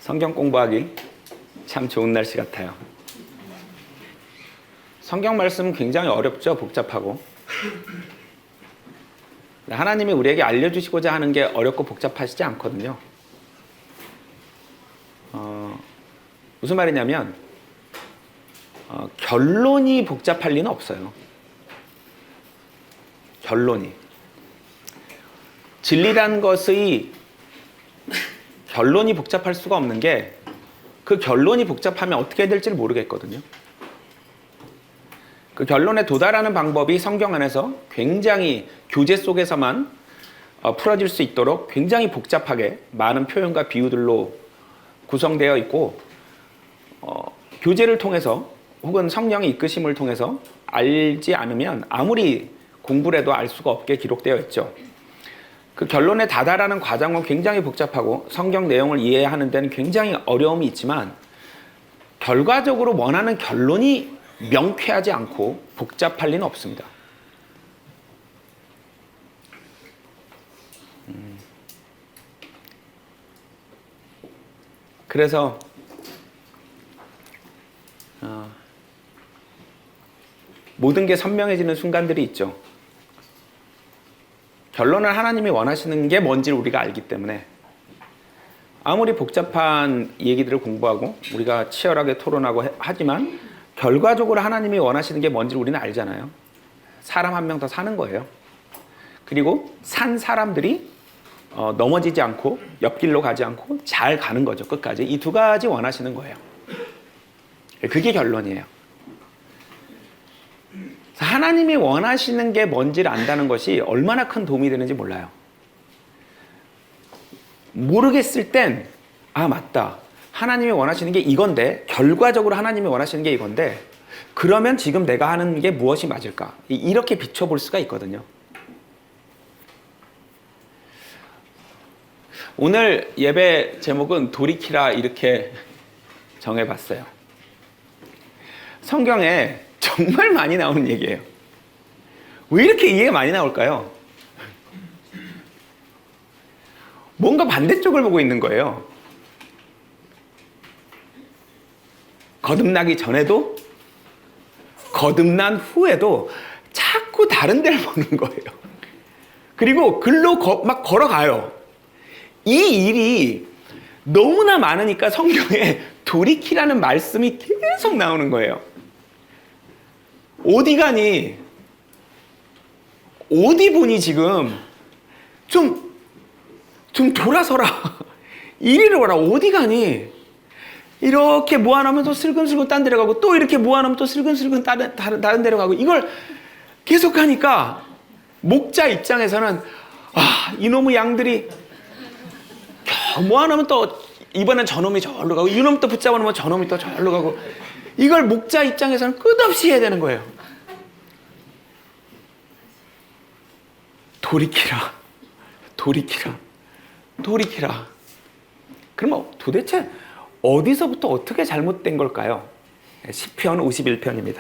성경 공부하기 참 좋은 날씨 같아요. 성경 말씀은 굉장히 어렵죠. 복잡하고. 하나님이 우리에게 알려주시고자 하는 게 어렵고 복잡하시지 않거든요. 무슨 말이냐면 결론이 복잡할 리는 없어요. 결론이. 진리란 것의 결론이 복잡할 수가 없는 게 그 결론이 복잡하면 어떻게 될지를 모르겠거든요. 그 결론에 도달하는 방법이 성경 안에서 굉장히 교재 속에서만 풀어질 수 있도록 굉장히 복잡하게 많은 표현과 비유들로 구성되어 있고 교재를 통해서 혹은 성령의 이끄심을 통해서 알지 않으면 아무리 공부를 해도 알 수가 없게 기록되어 있죠. 그 결론에 다다라는 과정은 굉장히 복잡하고 성경 내용을 이해하는 데는 굉장히 어려움이 있지만 결과적으로 원하는 결론이 명쾌하지 않고 복잡할 리는 없습니다. 그래서 모든 게 선명해지는 순간들이 있죠. 결론을 하나님이 원하시는 게 뭔지를 우리가 알기 때문에 아무리 복잡한 얘기들을 공부하고 우리가 치열하게 토론하고 하지만 결과적으로 하나님이 원하시는 게 뭔지를 우리는 알잖아요. 사람 한 명 더 사는 거예요. 그리고 산 사람들이 넘어지지 않고 옆길로 가지 않고 잘 가는 거죠. 끝까지. 이 두 가지 원하시는 거예요. 그게 결론이에요. 하나님이 원하시는 게 뭔지를 안다는 것이 얼마나 큰 도움이 되는지 몰라요. 모르겠을 땐 맞다. 하나님이 원하시는 게 이건데 결과적으로 하나님이 원하시는 게 이건데 그러면 지금 내가 하는 게 무엇이 맞을까? 이렇게 비춰볼 수가 있거든요. 오늘 예배 제목은 돌이키라 이렇게 정해봤어요. 성경에 정말 많이 나오는 얘기예요. 왜 이렇게 이해가 많이 나올까요? 뭔가 반대쪽을 보고 있는 거예요. 거듭나기 전에도 거듭난 후에도 자꾸 다른 데를 보는 거예요. 그리고 글로 막 걸어가요. 이 일이 너무나 많으니까 성경에 돌이키라는 말씀이 계속 나오는 거예요. 어디 가니? 어디 보니 지금? 좀 돌아서라. 이리로 와라. 어디 가니? 이렇게 모아놓으면 또 슬금슬금 딴 데로 가고 또 이렇게 모아놓으면 또 슬금슬금 다른 데로 가고 이걸 계속 하니까 목자 입장에서는 이놈의 양들이 겨우 모아놓으면 또 이번엔 저놈이 저리로 가고 이놈 또 붙잡아 놓으면 저놈이 또 저리로 가고 이걸 목자 입장에서는 끝없이 해야 되는 거예요. 돌이키라. 돌이키라. 돌이키라. 그럼 도대체 어디서부터 어떻게 잘못된 걸까요? 시편 51편입니다.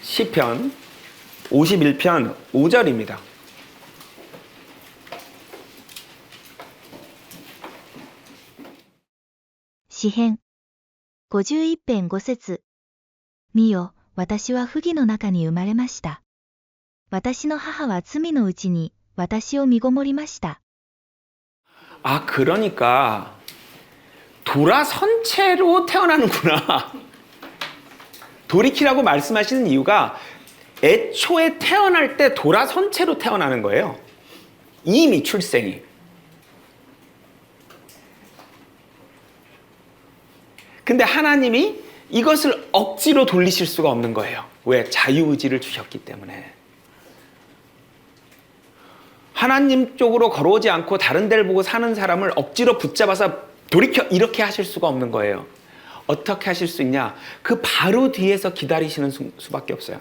시편 51편 5절입니다. 詩編51編5節見よ、私は不義の中に生まれました。私の母は罪のうちに私を身ごもりました。 그러니까 돌아선 채로 태어나는구나. 돌이키라고 말씀하시는 이유가 애초에 태어날 때 돌아선 채로 태어나는 거예요. 이미 출생이. 근데 하나님이 이것을 억지로 돌리실 수가 없는 거예요. 왜? 자유의지를 주셨기 때문에. 하나님 쪽으로 걸어오지 않고 다른 데를 보고 사는 사람을 억지로 붙잡아서 돌이켜 이렇게 하실 수가 없는 거예요. 어떻게 하실 수 있냐? 그 바로 뒤에서 기다리시는 수밖에 없어요.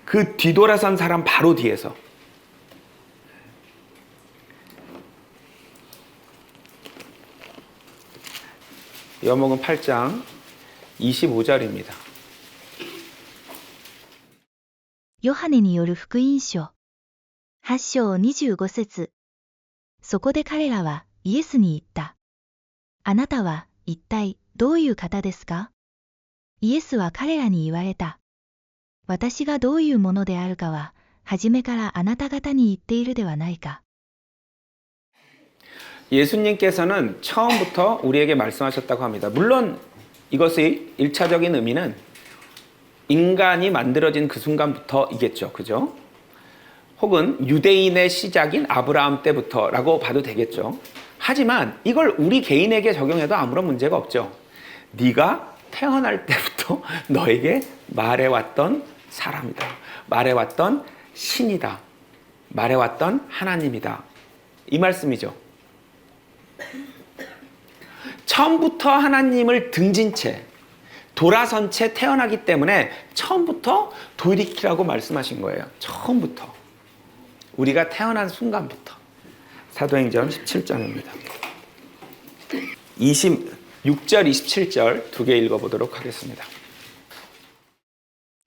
그 뒤돌아선 사람 바로 뒤에서. 요한복음 8장 25절입니다. ヨハネによる福音書8章25節そこで彼らはイエスに言った。あなたは一体どういう方ですか？イエスは彼らに言われた。私がどういうものであるかは、初めからあなた方に言っているではないか。 예수님께서는 처음부터 우리에게 말씀하셨다고 합니다. 물론 이것의 1차적인 의미는 인간이 만들어진 그 순간부터이겠죠. 그죠? 혹은 유대인의 시작인 아브라함 때부터라고 봐도 되겠죠. 하지만 이걸 우리 개인에게 적용해도 아무런 문제가 없죠. 네가 태어날 때부터 너에게 말해왔던 사람이다. 말해왔던 신이다. 말해왔던 하나님이다. 이 말씀이죠. 처음부터 하나님을 등진 채 돌아선 채 태어나기 때문에 처음부터 돌이키라고 말씀하신 거예요. 처음부터. 우리가 태어난 순간부터. 사도행전 17장입니다. 26절, 27절 두 개 읽어보도록 하겠습니다.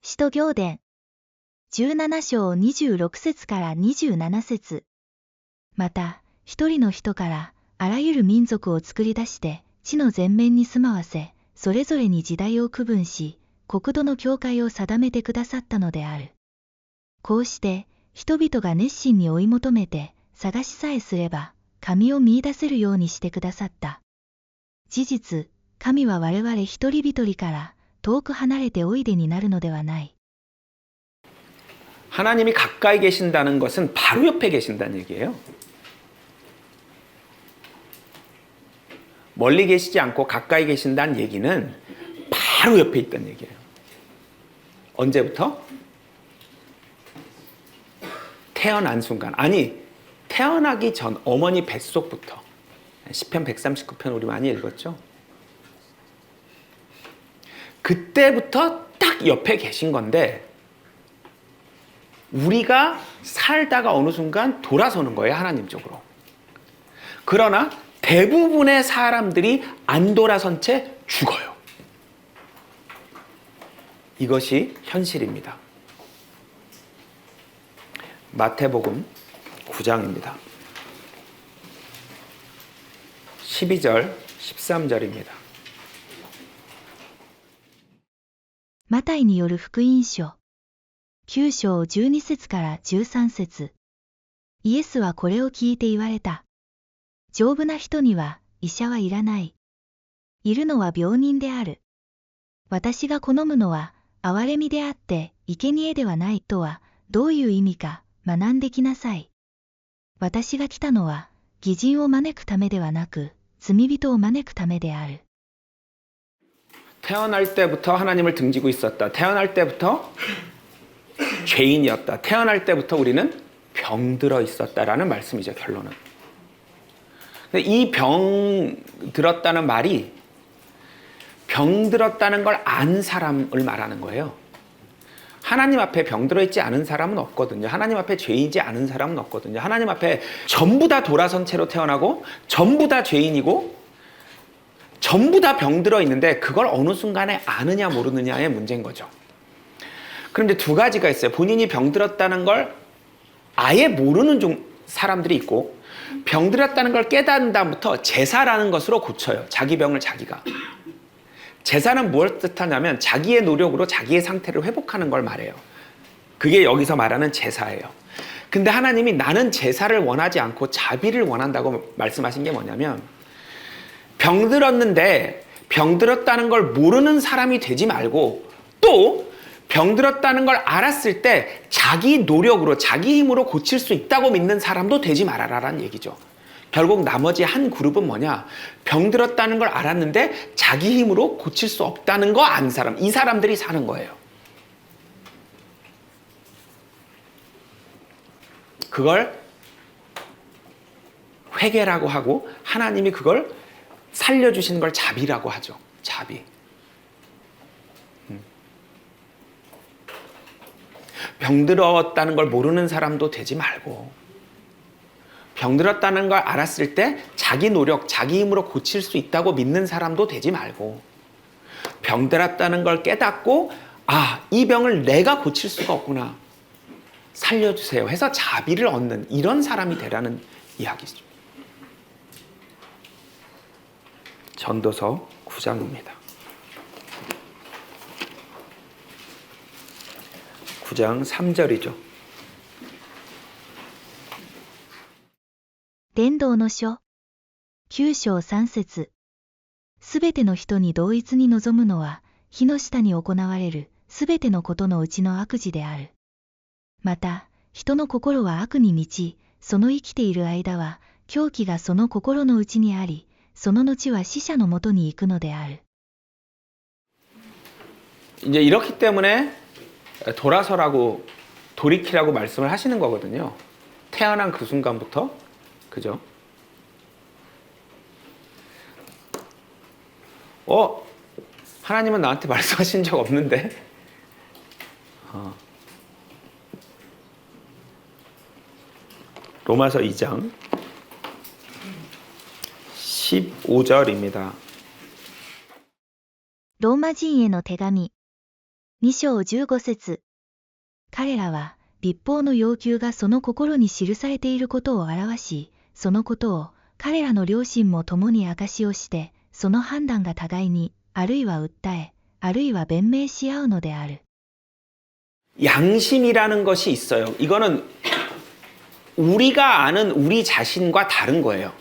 使徒行伝17章26節から27節。また、一人の人からあらゆる民族を作り出して地の全面に住まわせ、それぞれに時代を区分し、国土の境界を定めてくださったのである。こうして、人々が熱心に追い求めて、探しさえすれば、神を見出せるようにしてくださった。事実、神は我々一人一人から遠く離れておいでになるのではない。 하나님이 가까이 계신다는 것은 바로 옆에 계신다는 얘기예요. 멀리 계시지 않고 가까이 계신다는 얘기는 바로 옆에 있다는 얘기예요. 언제부터? 태어난 순간. 아니, 태어나기 전 어머니 뱃속부터. 시편 139편 우리 많이 읽었죠? 그때부터 딱 옆에 계신 건데 우리가 살다가 어느 순간 돌아서는 거예요, 하나님 쪽으로. 그러나 대부분의 사람들이 안 돌아선 채 죽어요. 이것이 현실입니다. 마태복음 9장입니다. 12절, 13절입니다. マタイによる福音書9章12節から13節。イエスはこれを聞いて言われた。丈夫な人には医者はいらない。いるのは病人である。私が好むのは憐れみであって生贄ではないとはどういう意味か学んできなさい。私が来たのは義人を招くためではなく罪人を招くためである。 태어날 때부터 하나님을 등지고 있었다. 태어날 때부터 죄인이었다. 태어날 때부터 우리는 병들어 있었다라는 말씀이죠, 결론은. 이 병들었다는 말이 병들었다는 걸 안 사람을 말하는 거예요. 하나님 앞에 병들어 있지 않은 사람은 없거든요. 하나님 앞에 죄인이지 않은 사람은 없거든요. 하나님 앞에 전부 다 돌아선 채로 태어나고 전부 다 죄인이고 전부 다 병들어 있는데 그걸 어느 순간에 아느냐 모르느냐의 문제인 거죠. 그런데 두 가지가 있어요. 본인이 병들었다는 걸 아예 모르는 사람들이 있고 병들었다는 걸 깨닫는 다음부터 제사라는 것으로 고쳐요. 자기 병을 자기가. 제사는 무엇을 뜻하냐면 자기의 노력으로 자기의 상태를 회복하는 걸 말해요. 그게 여기서 말하는 제사예요. 근데 하나님이 나는 제사를 원하지 않고 자비를 원한다고 말씀하신 게 뭐냐면 병들었는데 병들었다는 걸 모르는 사람이 되지 말고 또 병들었다는 걸 알았을 때 자기 노력으로 자기 힘으로 고칠 수 있다고 믿는 사람도 되지 말아라라는 얘기죠. 결국 나머지 한 그룹은 뭐냐? 병들었다는 걸 알았는데 자기 힘으로 고칠 수 없다는 거 아는 사람, 이 사람들이 사는 거예요. 그걸 회개라고 하고 하나님이 그걸 살려주시는 걸 자비라고 하죠. 자비. 병들었다는 걸 모르는 사람도 되지 말고 병들었다는 걸 알았을 때 자기 노력, 자기 힘으로 고칠 수 있다고 믿는 사람도 되지 말고 병들었다는 걸 깨닫고 아, 이 병을 내가 고칠 수가 없구나. 살려주세요 해서 자비를 얻는 이런 사람이 되라는 이야기죠. 전도서 9장입니다. 9장 3절이죠. 伝道の書9章3節すべての人に同一に臨むのは、火の下に行われるすべてのことのうちの悪事である。また、人の心は悪に満ち、その生きている間は、狂気がその心の内にあり、その後は死者のもとに行くのである。 이제 이렇기 때문에 돌아서라고 돌이키라고 말씀을 하시는 거거든요. 태어난 그 순간부터. 그죠? 하나님은 나한테 말씀하신 적 없는데? 로마서 2장 15절입니다. ローマ人への手紙2章15節彼らは律法の要求がその心に記されていることを表し、そのことを彼らの両親も共に証しをして、その判断が互いに、あるいは訴え、あるいは弁明し合うのである。 양심이라는 것이 있어요. 이거는 우리가 아는 우리 자신과 다른 거예요.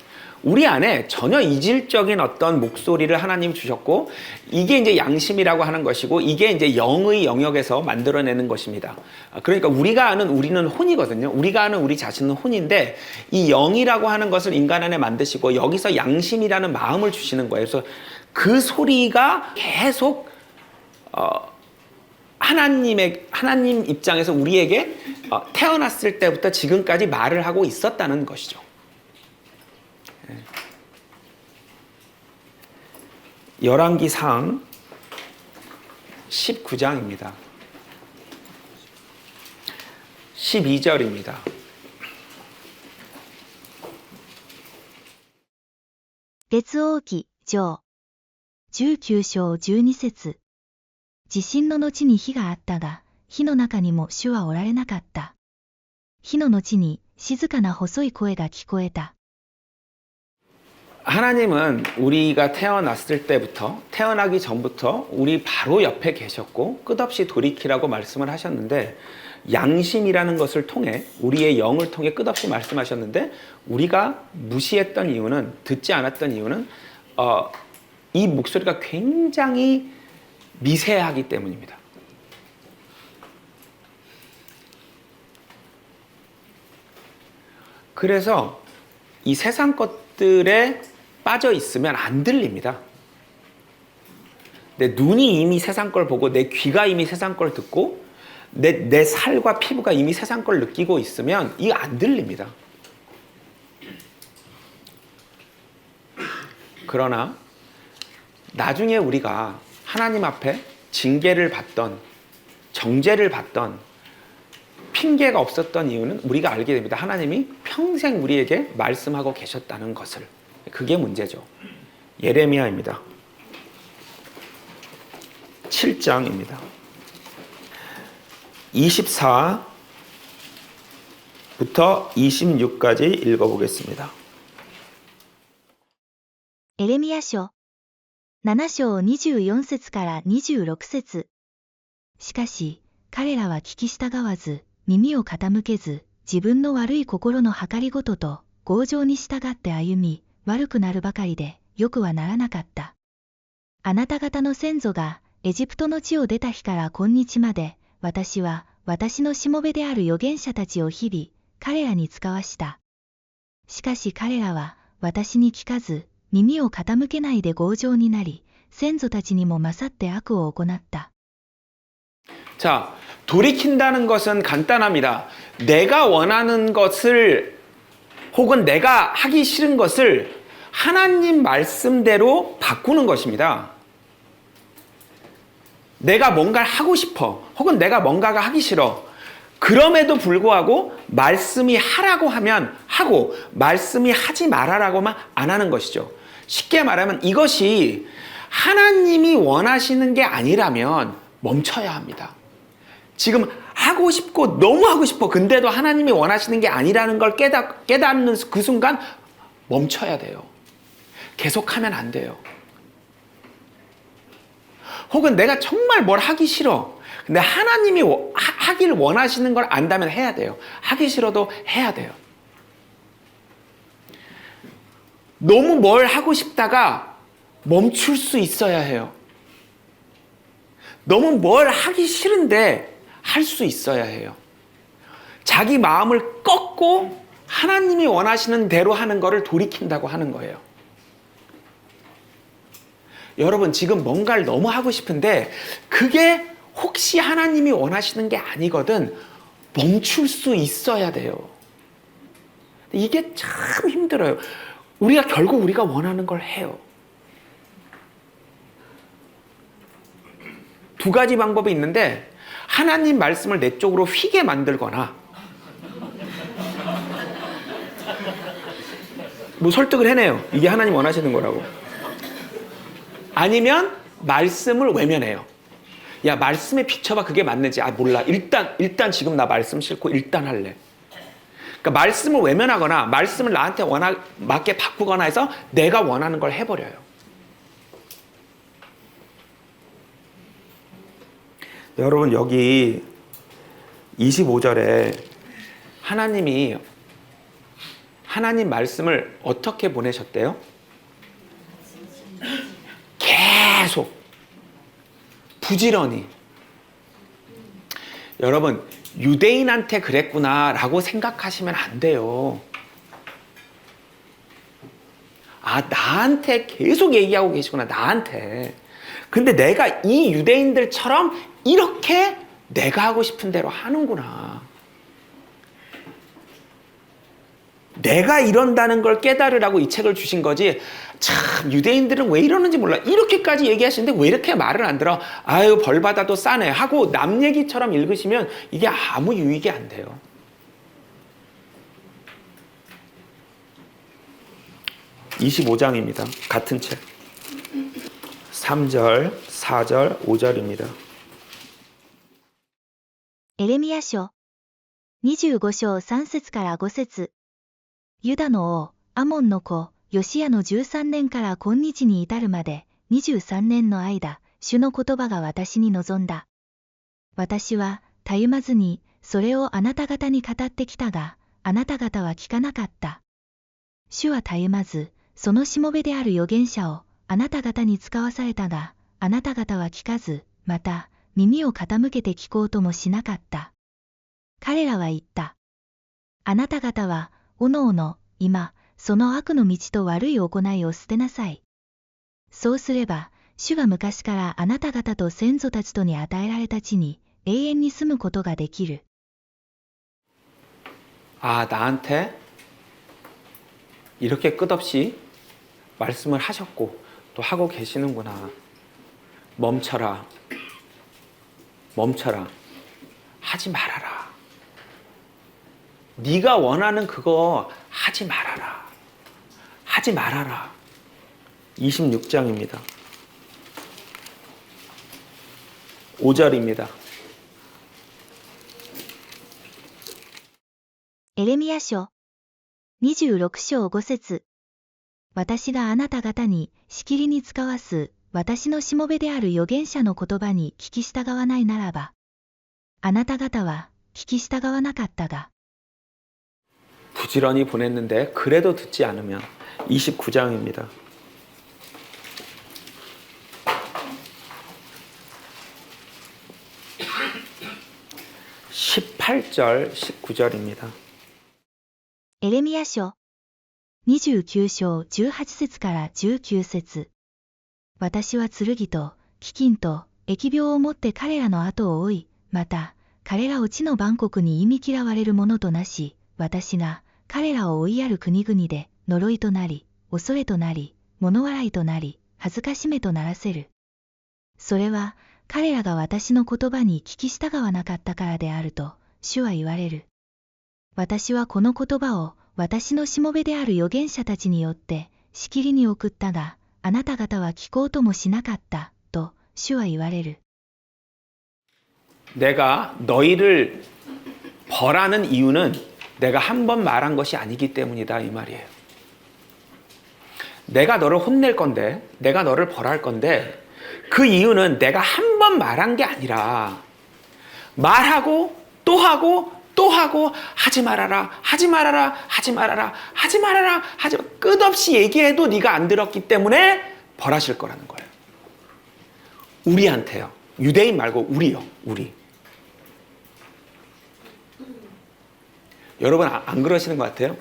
우리 안에 전혀 이질적인 어떤 목소리를 하나님 주셨고, 이게 이제 양심이라고 하는 것이고, 이게 이제 영의 영역에서 만들어내는 것입니다. 그러니까 우리가 아는 우리는 혼이거든요. 우리가 아는 우리 자신은 혼인데, 이 영이라고 하는 것을 인간 안에 만드시고, 여기서 양심이라는 마음을 주시는 거예요. 그래서 그 소리가 계속 하나님 입장에서 우리에게 태어났을 때부터 지금까지 말을 하고 있었다는 것이죠. 열왕기상 19장입니다. 12절입니다. 列王記上19章12節地震の後に火があったが、火の中にも主はおられなかった。火の後に静かな細い声が聞こえた。 하나님은 우리가 태어났을 때부터, 태어나기 전부터 우리 바로 옆에 계셨고 끝없이 돌이키라고 말씀을 하셨는데, 양심이라는 것을 통해, 우리의 영을 통해 끝없이 말씀하셨는데, 우리가 무시했던 이유는, 듣지 않았던 이유는 이 목소리가 굉장히 미세하기 때문입니다. 그래서 이 세상 것들에 빠져 있으면 안 들립니다. 내 눈이 이미 세상 걸 보고, 내 귀가 이미 세상 걸 듣고, 내 살과 피부가 이미 세상 걸 느끼고 있으면 이거 안 들립니다. 그러나 나중에 우리가 하나님 앞에 징계를 받던, 정죄를 받던, 핑계가 없었던 이유는 우리가 알게 됩니다. 하나님이 평생 우리에게 말씀하고 계셨다는 것을. 그게 문제죠. 예레미야입니다. 7장입니다. 24부터 26까지 읽어보겠습니다. エレミヤ書7章24節から26節しかし、彼らは聞き従わず、耳を傾けず、自分の悪い心の計りごとと強情に従って歩み、悪くなるばかりで、よくはならなかった。あなた方の先祖が、エジプトの地を出た日から今日まで、私は、私のしもべである預言者たちを日々、彼らに使わした。しかし彼らは、私に聞かず、耳を傾けないで強情になり、先祖たちにも勝って悪を行った。 자, 돌이킨다는 것은 간단합니다. 내가 원하는 것을, 혹은 내가 하기 싫은 것을 하나님 말씀대로 바꾸는 것입니다. 내가 뭔가를 하고 싶어, 혹은 내가 뭔가가 하기 싫어. 그럼에도 불구하고 말씀이 하라고 하면 하고, 말씀이 하지 말아라고만 안 하는 것이죠. 쉽게 말하면 이것이 하나님이 원하시는 게 아니라면 멈춰야 합니다. 지금 하고 싶고 너무 하고 싶어. 근데도 하나님이 원하시는 게 아니라는 걸 깨닫는 그 순간 멈춰야 돼요. 계속하면 안 돼요. 혹은 내가 정말 뭘 하기 싫어. 근데 하나님이 하길 원하시는 걸 안다면 해야 돼요. 하기 싫어도 해야 돼요. 너무 뭘 하고 싶다가 멈출 수 있어야 해요. 너무 뭘 하기 싫은데 할 수 있어야 해요. 자기 마음을 꺾고 하나님이 원하시는 대로 하는 거를 돌이킨다고 하는 거예요. 여러분, 지금 뭔가를 너무 하고 싶은데 그게 혹시 하나님이 원하시는 게 아니거든 멈출 수 있어야 돼요. 이게 참 힘들어요. 결국 우리가 원하는 걸 해요. 두 가지 방법이 있는데 하나님 말씀을 내 쪽으로 휘게 만들거나 뭐 설득을 해내요. 이게 하나님 원하시는 거라고. 아니면 말씀을 외면해요. 야, 말씀에 비춰봐. 그게 맞는지. 몰라. 일단 지금 나 말씀 싫고 일단 할래. 그러니까 말씀을 외면하거나 말씀을 나한테 맞게 바꾸거나 해서 내가 원하는 걸 해버려요. 여러분, 여기 25절에 하나님이 하나님 말씀을 어떻게 보내셨대요? 계속 부지런히. 여러분, 유대인한테 그랬구나라고 생각하시면 안 돼요. 나한테 계속 얘기하고 계시구나, 나한테. 근데 내가 이 유대인들처럼 이렇게 내가 하고 싶은 대로 하는구나. 내가 이런다는 걸 깨달으라고 이 책을 주신 거지. 참, 유대인들은 왜 이러는지 몰라. 이렇게까지 얘기하시는데 왜 이렇게 말을 안 들어? 아유, 벌 받아도 싸네 하고 남 얘기처럼 읽으시면 이게 아무 유익이 안 돼요. (25장입니다) 같은 책 3절, 4절, 5절입니다. エレミヤ書25章3節から5節。ユダの王、アモンの子、ヨシアの13年から今日に至るまで、23年の間、主の言葉が私に臨んだ。私は、たゆまずに、それをあなた方に語ってきたが、あなた方は聞かなかった。主はたゆまず、そのしもべである預言者を、あなた方に使わされたが、あなた方は聞かず、また、耳を傾けて聞こうともしなかった。彼らは言った。あなた方は、おのおの、今、その悪の道と悪い行いを捨てなさい。そうすれば、主が昔からあなた方と先祖たちとに与えられた地に、永遠に住むことができる。나한테 이렇게 끝없이 말씀을 하셨고 또 하고 계시는구나. 멈춰라. 하지 말아라. 네가 원하는 그거 하지 말아라. 26장입니다. 5절입니다. エレミヤ書26章5節。私があなた方にしきりに使わす私のしもべである預言者の言葉に聞き従わないならば、あなた方は聞き従わなかったが。 부지런히 보냈는데 그래도 듣지 않으면 29장입니다. 18절, 19절입니다. エレミヤ書29章18節から19節。私は剣と飢饉と疫病をもって彼らの後を追い、また彼らを地の万国に忌み嫌われるものとなし、私が彼らを追いやる国々で呪いとなり、恐れとなり、物笑いとなり、恥ずかしめとならせる。それは彼らが私の言葉に聞き従わなかったからであると、主は言われる。私はこの言葉を私のしもべである預言者たちによってしきりに送ったが、あなた方は聞こうともしなかった、と主は言われる。 내가 너희를 벌하는 이유는 내가 한 번 말한 것이 아니기 때문이다 이 말이에요. 내가 너를 혼낼 건데, 내가 너를 벌할 건데 그 이유는 내가 한 번 말한 게 아니라 말하고 또 하고 또 하고 하지 말아라, 하지 말아라, 하지 말아라, 하지 말아라, 하지 마. 끝없이 얘기해도 네가 안 들었기 때문에 벌하실 거라는 거예요. 우리한테요. 유대인 말고 우리요. 우리. 여러분 안 그러시는 것 같아요?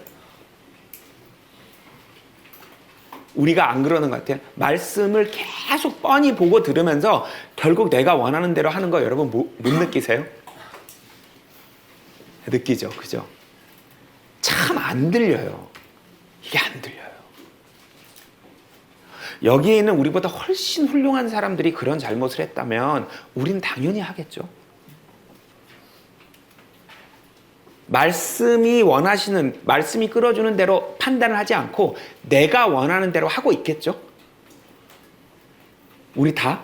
우리가 안 그러는 것 같아요. 말씀을 계속 뻔히 보고 들으면서 결국 내가 원하는 대로 하는 거 여러분 못 느끼세요? 느끼죠, 그죠? 참 안 들려요. 이게 안 들려요. 여기에 있는 우리보다 훨씬 훌륭한 사람들이 그런 잘못을 했다면 우린 당연히 하겠죠. 말씀이 원하시는, 말씀이 끌어주는 대로 판단을 하지 않고 내가 원하는 대로 하고 있겠죠? 우리 다?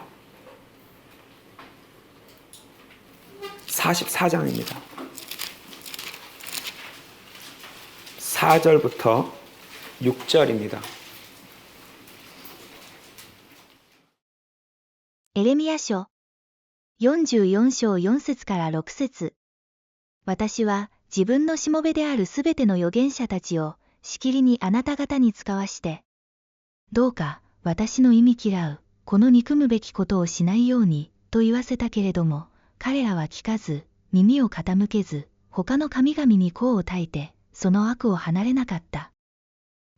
44장입니다. 4절부터 6절입니다. エレミヤ書44章4節から6節。私は自分のしもべであるすべての預言者たちをしきりにあなた方に使わして、どうか私の忌み嫌うこの憎むべきことをしないようにと言わせたけれども、彼らは聞かず耳を傾けず、他の神々に香を焚いてその悪を離れなかった。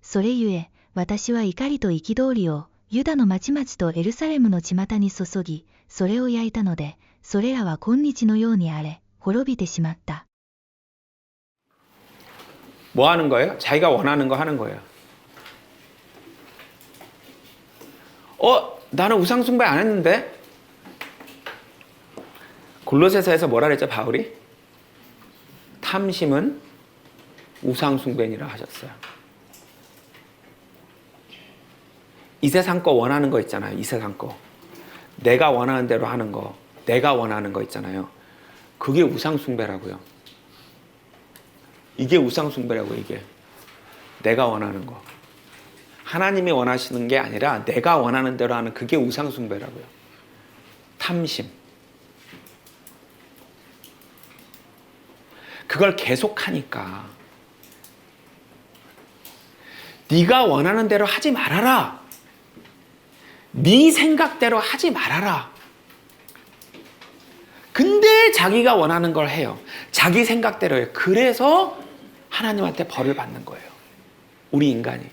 それゆえ私は怒りと憤りをユダの町々とエルサレムの巷に注ぎ、それを焼いたので、それらは今日のように荒れ、滅びてしまった。 뭐 하는 거예요? 자기가 원하는 거 하는 거예요. 나는 우상 숭배 안 했는데? 골로새서에서 뭐라 그랬죠, 바울이? 탐심은 우상 숭배니라 하셨어요. 이 세상 거 원하는 거 있잖아요. 이 세상 거. 내가 원하는 대로 하는 거, 내가 원하는 거 있잖아요. 그게 우상 숭배라고요. 이게 우상 숭배라고, 이게. 내가 원하는 거. 하나님이 원하시는 게 아니라 내가 원하는 대로 하는 그게 우상 숭배라고요. 탐심. 그걸 계속하니까 네가 원하는 대로 하지 말아라. 네 생각대로 하지 말아라. 근데 자기가 원하는 걸 해요. 자기 생각대로 해요. 그래서 하나님한테 벌을 받는 거예요. 우리 인간이.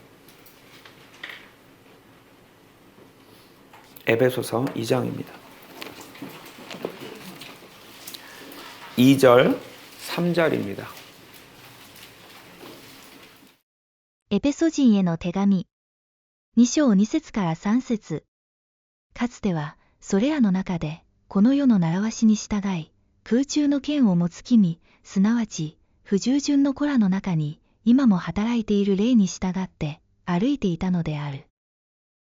에베소서 2장입니다. 2절, 3절입니다. エペソ人への手紙2章2節から3節。かつてはそれらの中でこの世の習わしに従い空中の剣を持つ君、すなわち不従順の子らの中に今も働いている霊に従って歩いていたのである。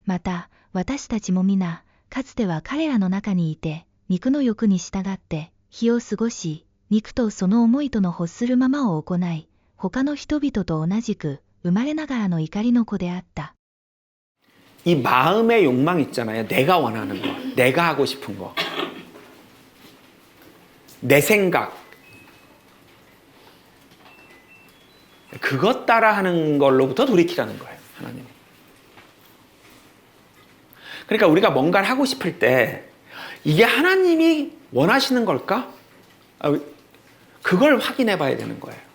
また私たちも皆かつては彼らの中にいて肉の欲に従って日を過ごし、肉とその思いとの欲するままを行い、他の人々と同じく生まれながらの怒りの子であった。 이 마음의 욕망 있잖아요. 내가 원하는 거, 내가 하고 싶은 거, 내 생각, 그것 따라 하는 걸로부터 돌이키라는 거예요, 하나님. 그러니까 우리가 뭔가를 하고 싶을 때 이게 하나님이 원하시는 걸까? 그걸 확인해 봐야 되는 거예요.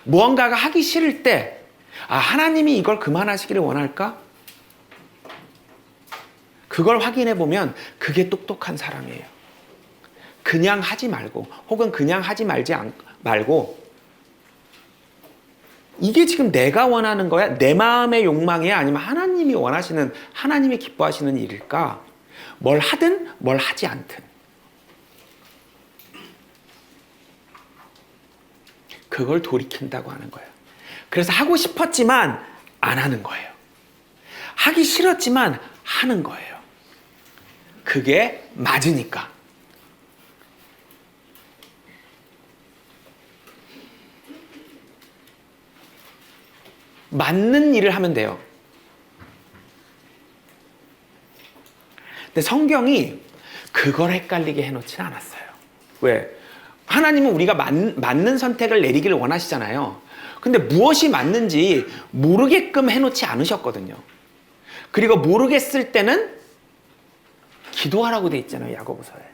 무언가가 하기 싫을 때, 하나님이 이걸 그만하시기를 원할까? 그걸 확인해 보면 그게 똑똑한 사람이에요. 그냥 하지 말고, 혹은 그냥 하지 말고, 이게 지금 내가 원하는 거야? 내 마음의 욕망이야? 아니면 하나님이 원하시는, 하나님이 기뻐하시는 일일까? 뭘 하든 뭘 하지 않든. 그걸 돌이킨다고 하는 거예요. 그래서 하고 싶었지만 안 하는 거예요. 하기 싫었지만 하는 거예요. 그게 맞으니까. 맞는 일을 하면 돼요. 근데 성경이 그걸 헷갈리게 해놓지는 않았어요. 왜? 하나님은 우리가 맞는 선택을 내리기를 원하시잖아요. 근데 무엇이 맞는지 모르게끔 해놓지 않으셨거든요. 그리고 모르겠을 때는 기도하라고 돼 있잖아요, 야고보서에.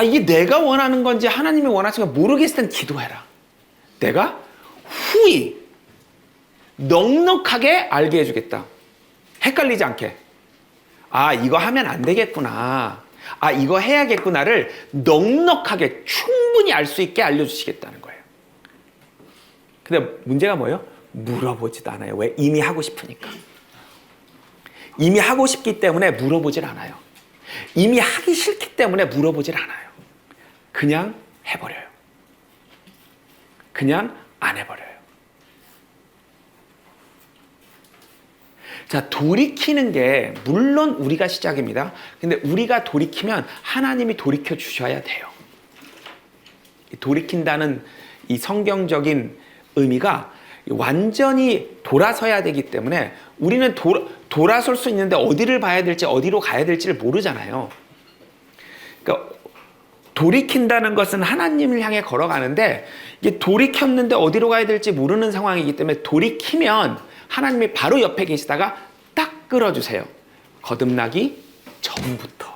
이게 내가 원하는 건지 하나님이 원하시는 건 모르겠을 땐 기도해라. 내가 후히 넉넉하게 알게 해주겠다. 헷갈리지 않게. 이거 하면 안 되겠구나. 이거 해야겠구나를 넉넉하게 충분히 알 수 있게 알려주시겠다는 거예요. 근데 문제가 뭐예요? 물어보지도 않아요. 왜? 이미 하고 싶으니까. 이미 하고 싶기 때문에 물어보질 않아요. 이미 하기 싫기 때문에 물어보질 않아요. 그냥 해버려요. 그냥 안 해버려요. 자, 돌이키는 게 물론 우리가 시작입니다. 근데 우리가 돌이키면 하나님이 돌이켜 주셔야 돼요. 돌이킨다는 이 성경적인 의미가 완전히 돌아서야 되기 때문에 우리는 돌아설 수 있는데 어디를 봐야 될지 어디로 가야 될지를 모르잖아요. 그러니까 돌이킨다는 것은 하나님을 향해 걸어가는데 이게 돌이켰는데 어디로 가야 될지 모르는 상황이기 때문에 돌이키면 하나님이 바로 옆에 계시다가 딱 끌어주세요. 거듭나기 전부터.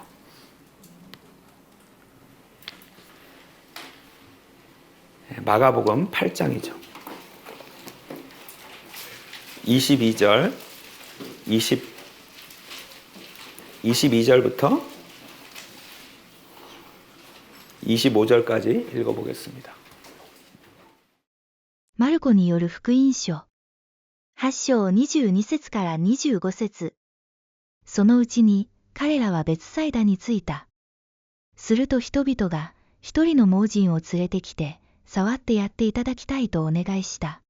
마가복음 8장이죠. 22절, 22절부터 25절까지 읽어보겠습니다. マルコによる福音書。8章22節から25節。そのうちに、彼らはベツサイダに着いた。すると人々が、一人の盲人を連れてきて、触ってやっていただきたいとお願いした。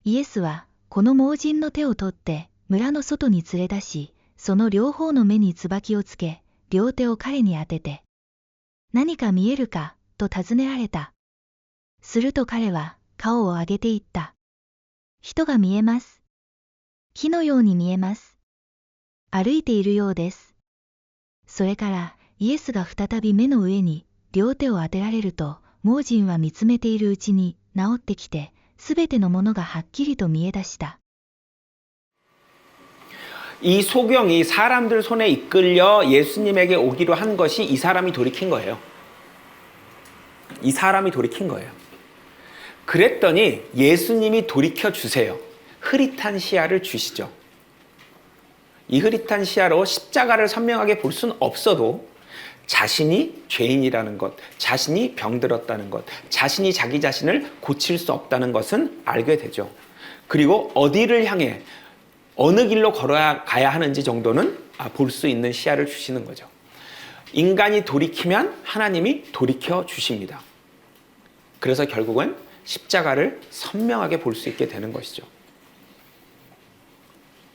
イエスは、この盲人の手を取って、村の外に連れ出し、その両方の目に椿をつけ、両手を彼に当てて、何か見えるか、と尋ねられた。すると彼は、顔を上げていった。人が見えます。木のように見えます。歩いているようです。それから、イエスが再び目の上に、両手を当てられると、盲人は見つめているうちに、治ってきて、すべてのものがはっきりと見え出した。 이 소경이 사람들 손에 이끌려 예수님에게 오기로 한 것이 이 사람이 돌이킨 거예요. 이 사람이 돌이킨 거예요. 그랬더니 예수님이 돌이켜 주세요. 흐릿한 시야를 주시죠. 이 흐릿한 시야로 십자가를 선명하게 볼 수는 없어도 자신이 죄인이라는 것, 자신이 병들었다는 것, 자신이 자기 자신을 고칠 수 없다는 것은 알게 되죠. 그리고 어디를 향해 어느 길로 걸어가야 하는지 정도는 볼 수 있는 시야를 주시는 거죠. 인간이 돌이키면 하나님이 돌이켜 주십니다. 그래서 결국은 십자가를 선명하게 볼 수 있게 되는 것이죠.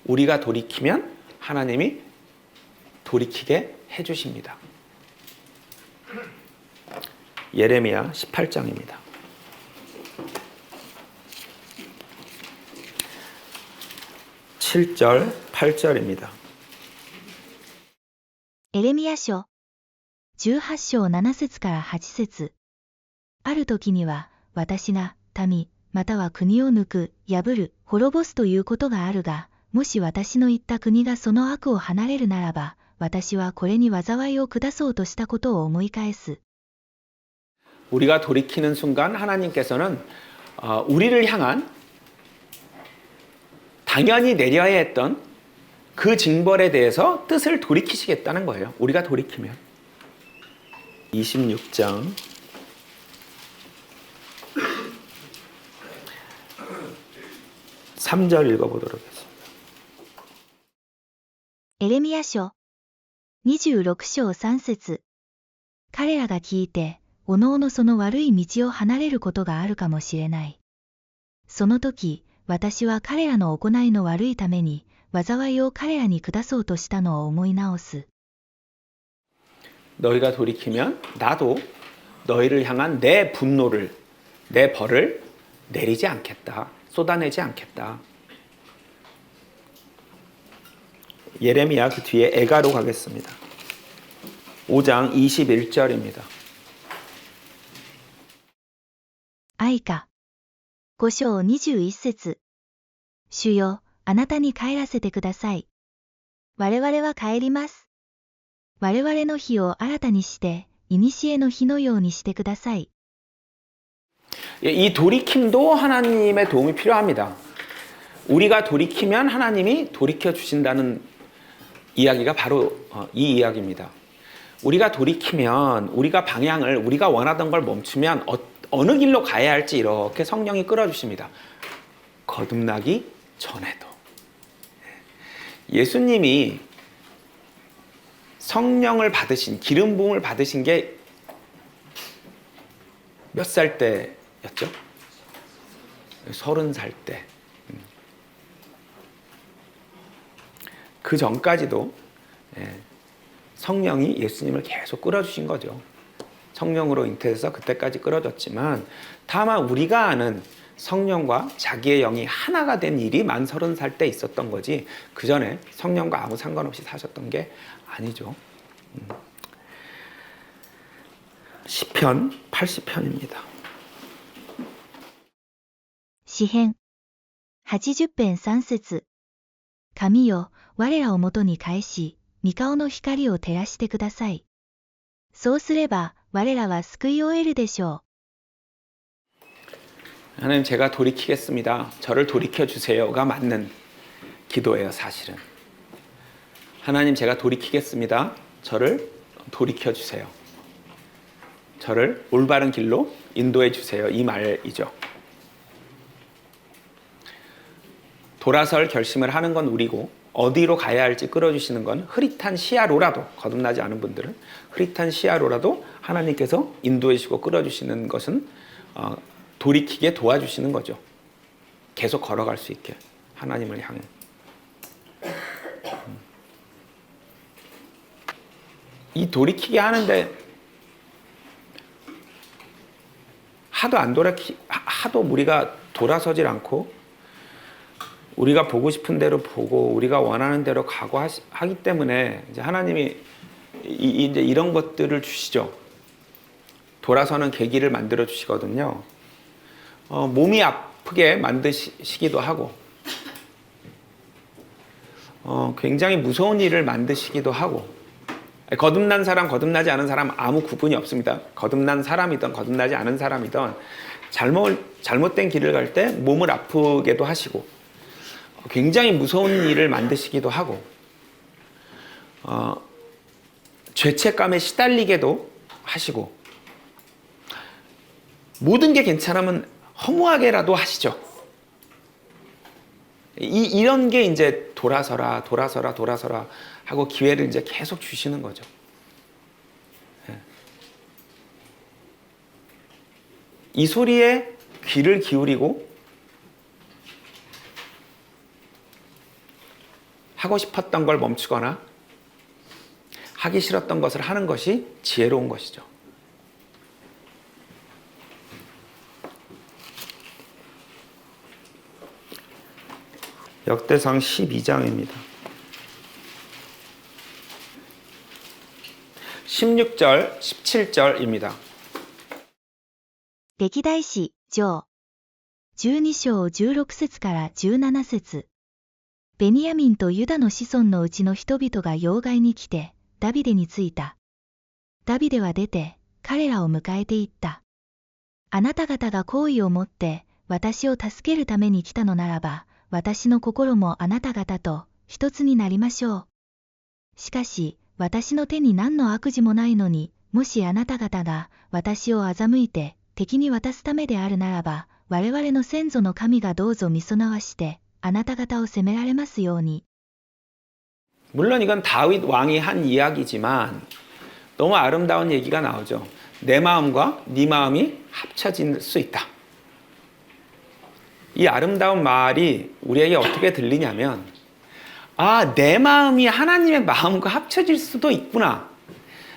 우리가 돌이키면 하나님이 돌이키게 해주십니다. 예레미야 18장입니다. 7절, 8절입니다. エレミヤ書18章7節から8節。ある時には、私が民、または国を抜く、破る、滅ぼすということがあるが、もし私の言った国がその悪を離れるならば、私はこれに災いを下そうとしたことを思い返す。 우리가 돌이키는 순간 하나님께서는 우리를 향한 당연히 내려야 했던 그 징벌에 대해서 뜻을 돌이키시겠다는 거예요. 우리가 돌이키면. 26장 3절 읽어보도록 하겠습니다. エレミヤ書26章3節。彼らが聞いて、おのおのその悪い道を離れることがあるかもしれない。その時、私は彼らの行いの悪いために、災いを彼らに下そうとしたのを思い直す。 너희가 돌이키면 나도 너희를 향한 내 분노를, 내 벌을 내리지 않겠다. 쏟아내지 않겠다. 예레미야 그 뒤에 애가로 가겠습니다. 5장 21절입니다. 愛歌5章21節主よ、あなたに帰らせてください。我々は帰ります。我々の日を新たにして、古の日のようにしてください。 이 돌이킴도 하나님의 도움이 필요합니다. 우리가 돌이키면 하나님이 돌이켜 주신다는 이야기가 바로 이 이야기입니다. 우리가 돌이키면 우리가 방향을 우리가 원하던 걸 멈추면 어느 길로 가야 할지 이렇게 성령이 끌어주십니다. 거듭나기 전에도. 예수님이 성령을 받으신 기름 부음을 받으신 게 몇 살 때였죠? 30살 때. 그 전까지도 성령이 예수님을 계속 끌어주신 거죠. 성령으로 잉태해서 그때까지 끌어줬지만 다만 우리가 아는 성령과 자기의 영이 하나가 된 일이 만 30살 때 있었던 거지 그 전에 성령과 아무 상관없이 사셨던 게 아니죠. 시편 80편입니다. 詩編80編3節神よ、我らを元に返し、御顔の光を照らしてください。そうすれば、我らは救いを得るでしょう。 하나님 제가 돌이키겠습니다. 저를 돌이켜 주세요가 맞는 기도예요, 사실은. 하나님 제가 돌이키겠습니다. 저를 돌이켜 주세요. 저를 올바른 길로 인도해 주세요. 이 말이죠. 돌아설 결심을 하는 건 우리고 어디로 가야 할지 끌어주시는 건 흐릿한 시야로라도 거듭나지 않은 분들은 흐릿한 시야로라도 하나님께서 인도해 주시고 끌어주시는 것은 돌이키게 도와주시는 거죠. 계속 걸어갈 수 있게 하나님을 향해. 이 돌이키게 하는데 하도 우리가 돌아서질 않고 우리가 보고 싶은 대로 보고 우리가 원하는 대로 가고 하기 때문에 이제 하나님이 이제 이런 것들을 주시죠. 돌아서는 계기를 만들어 주시거든요. 몸이 아프게 만드시기도 하고 굉장히 무서운 일을 만드시기도 하고 거듭난 사람, 거듭나지 않은 사람 아무 구분이 없습니다. 거듭난 사람이든 거듭나지 않은 사람이든 잘못된 길을 갈 때 몸을 아프게도 하시고 굉장히 무서운 일을 만드시기도 하고 죄책감에 시달리게도 하시고 모든 게 괜찮으면 허무하게라도 하시죠. 이런 게 이제 돌아서라 하고 기회를 이제 계속 주시는 거죠. 이 소리에 귀를 기울이고 하고 싶었던 걸 멈추거나 하기 싫었던 것을 하는 것이 지혜로운 것이죠. 역대상 12장입니다. 16절, 17절입니다. 歴代史上12章16節から17節ベニヤミンとユダの子孫のうちの人々が要害に来てダビデに着いた。ダビデは出て彼らを迎えて行った。あなた方が好意を持って私を助けるために来たのならば、私の心もあなた方と一つになりましょう。しかし、私の手に何の悪事もないのに、もしあなた方が私を欺いて敵に渡すためであるならば、我々の先祖の神がどうぞみそなわして、あなた方を責められますように。 물론 이건 다윗 왕이 한 이야기지만 너무 아름다운 얘기가 나오죠. 내 마음과 네 마음이 합쳐질 수 있다. 이 아름다운 말이 우리에게 어떻게 들리냐면 내 마음이 하나님의 마음과 합쳐질 수도 있구나.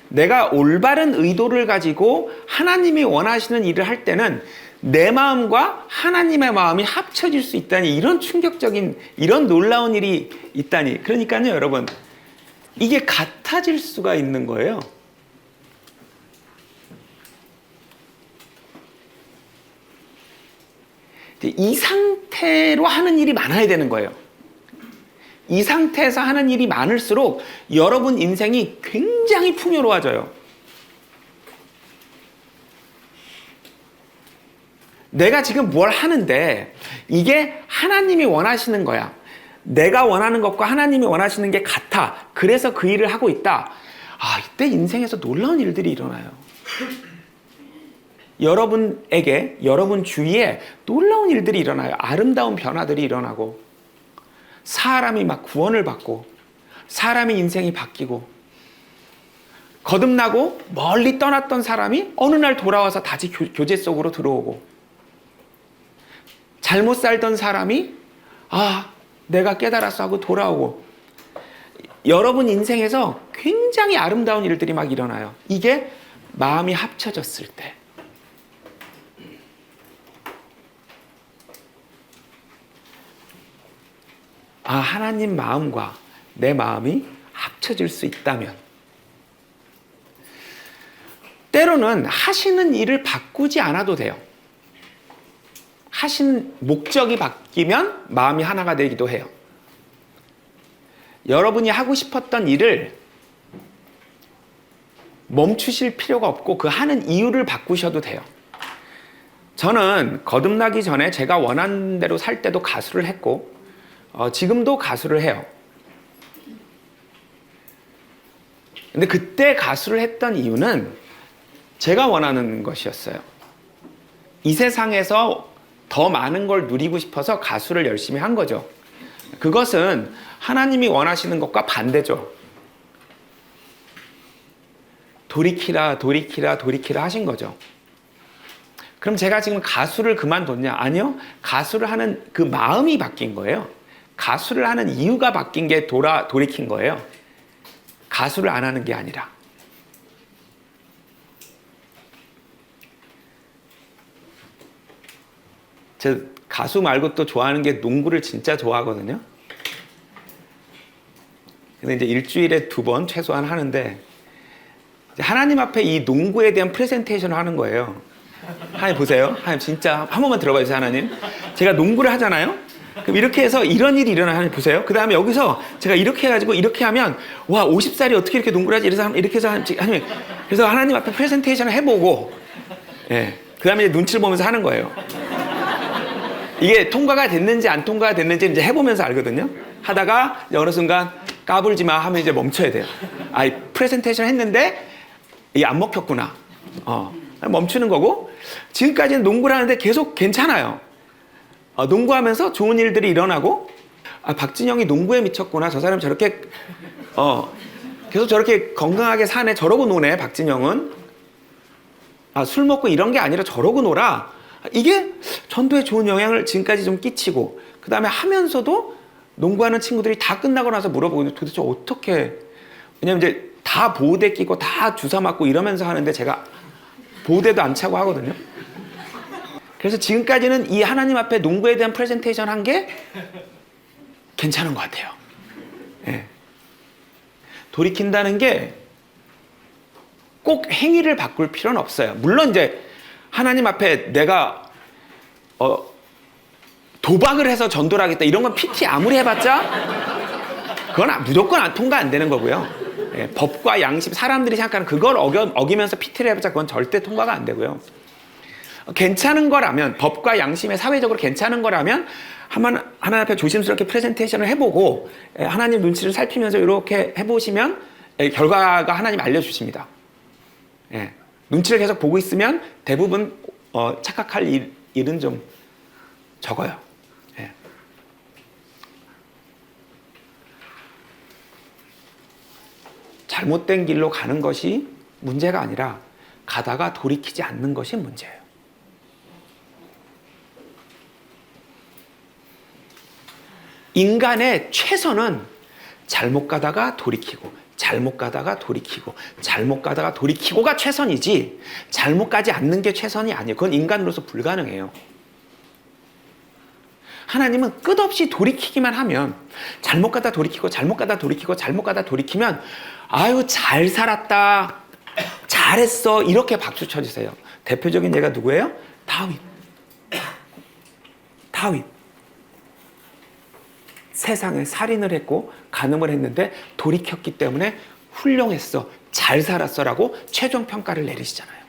내가 올바른 의도를 가지고 하나님이 원하시는 일을 할 때는 내 마음과 하나님의 마음이 합쳐질 수 있다니, 이런 충격적인, 이런 놀라운 일이 있다니. 그러니까요, 여러분, 이게 같아질 수가 있는 거예요. 이 상태로 하는 일이 많아야 되는 거예요. 이 상태에서 하는 일이 많을수록 여러분 인생이 굉장히 풍요로워져요. 내가 지금 뭘 하는데 이게 하나님이 원하시는 거야. 내가 원하는 것과 하나님이 원하시는 게 같아. 그래서 그 일을 하고 있다. 이때 인생에서 놀라운 일들이 일어나요. 여러분에게, 여러분 주위에 놀라운 일들이 일어나요. 아름다운 변화들이 일어나고, 사람이 막 구원을 받고, 사람의 인생이 바뀌고, 거듭나고 멀리 떠났던 사람이 어느 날 돌아와서 다시 교제 속으로 들어오고, 잘못 살던 사람이 내가 깨달았어 하고 돌아오고, 여러분 인생에서 굉장히 아름다운 일들이 막 일어나요. 이게 마음이 합쳐졌을 때. 하나님 마음과 내 마음이 합쳐질 수 있다면, 때로는 하시는 일을 바꾸지 않아도 돼요. 하신 목적이 바뀌면 마음이 하나가 되기도 해요. 여러분이 하고 싶었던 일을 멈추실 필요가 없고 그 하는 이유를 바꾸셔도 돼요. 저는 거듭나기 전에 제가 원하는 대로 살 때도 가수를 했고, 지금도 가수를 해요. 근데 그때 가수를 했던 이유는 제가 원하는 것이었어요. 이 세상에서 더 많은 걸 누리고 싶어서 가수를 열심히 한 거죠. 그것은 하나님이 원하시는 것과 반대죠. 돌이키라, 돌이키라, 돌이키라 하신 거죠. 그럼 제가 지금 가수를 그만뒀냐? 아니요. 가수를 하는 그 마음이 바뀐 거예요. 가수를 하는 이유가 바뀐 게 돌이킨 거예요. 가수를 안 하는 게 아니라. 저 가수 말고 또 좋아하는 게 농구를 진짜 좋아하거든요. 근데 이제 일주일에 2번 최소한 하는데, 하나님 앞에 이 농구에 대한 프레젠테이션을 하는 거예요. 하나님 보세요. 하나님 진짜 한 번만 들어봐 주세요. 하나님, 제가 농구를 하잖아요. 그럼 이렇게 해서 이런 일이 일어나. 하나님 보세요. 그 다음에 여기서 제가 이렇게 해가지고 이렇게 하면 50살이 어떻게 이렇게 농구를 하지? 이렇게 해서 하나님, 그래서 하나님 앞에 프레젠테이션을 해보고, 그 다음에 눈치를 보면서 하는 거예요. 이게 통과가 됐는지 안 통과가 됐는지 이제 해보면서 알거든요. 하다가 어느 순간 까불지 마 하면 이제 멈춰야 돼요. 프레젠테이션 했는데 이게 안 먹혔구나. 멈추는 거고, 지금까지는 농구를 하는데 계속 괜찮아요. 농구하면서 좋은 일들이 일어나고, 박진영이 농구에 미쳤구나. 저 사람 저렇게 계속 저렇게 건강하게 사네. 저러고 노네. 박진영은 술 먹고 이런 게 아니라 저러고 놀아. 이게 전도에 좋은 영향을 지금까지 좀 끼치고, 그 다음에 하면서도 농구하는 친구들이 다 끝나고 나서 물어보거든요. 도대체 어떻게, 왜냐면 이제 다 보호대 끼고 다 주사 맞고 이러면서 하는데 제가 보호대도 안 차고 하거든요. 그래서 지금까지는 이 하나님 앞에 농구에 대한 프레젠테이션 한 게 괜찮은 것 같아요. 돌이킨다는 게 꼭 행위를 바꿀 필요는 없어요. 물론 이제 하나님 앞에 내가 도박을 해서 전도를 하겠다 이런 건 PT 아무리 해봤자 그건 무조건 통과 안 되는 거고요. 법과 양심, 사람들이 생각하는 그걸 어기면서 PT를 해봤자 그건 절대 통과가 안 되고요. 괜찮은 거라면, 법과 양심에 사회적으로 괜찮은 거라면 하나님 앞에 조심스럽게 프레젠테이션을 해보고 하나님 눈치를 살피면서 이렇게 해보시면 결과가 하나님 알려주십니다. 눈치를 계속 보고 있으면 대부분 착각할 일은 좀 적어요. 잘못된 길로 가는 것이 문제가 아니라 가다가 돌이키지 않는 것이 문제예요. 인간의 최선은 잘못 가다가 돌이키고, 잘못 가다가 돌이키고 잘못 가다가 돌이키고가 최선이지 잘못 가지 않는 게 최선이 아니에요. 그건 인간으로서 불가능해요. 하나님은 끝없이 돌이키기만 하면 잘못 가다 돌이키고 잘못 가다 돌이키고 잘못 가다 돌이키면 아유 잘 살았다 잘했어 이렇게 박수 쳐주세요. 대표적인 예가 누구예요? 다윗. 세상에 살인을 했고 간음을 했는데 돌이켰기 때문에 훌륭했어 잘 살았어라고 최종 평가를 내리시잖아요.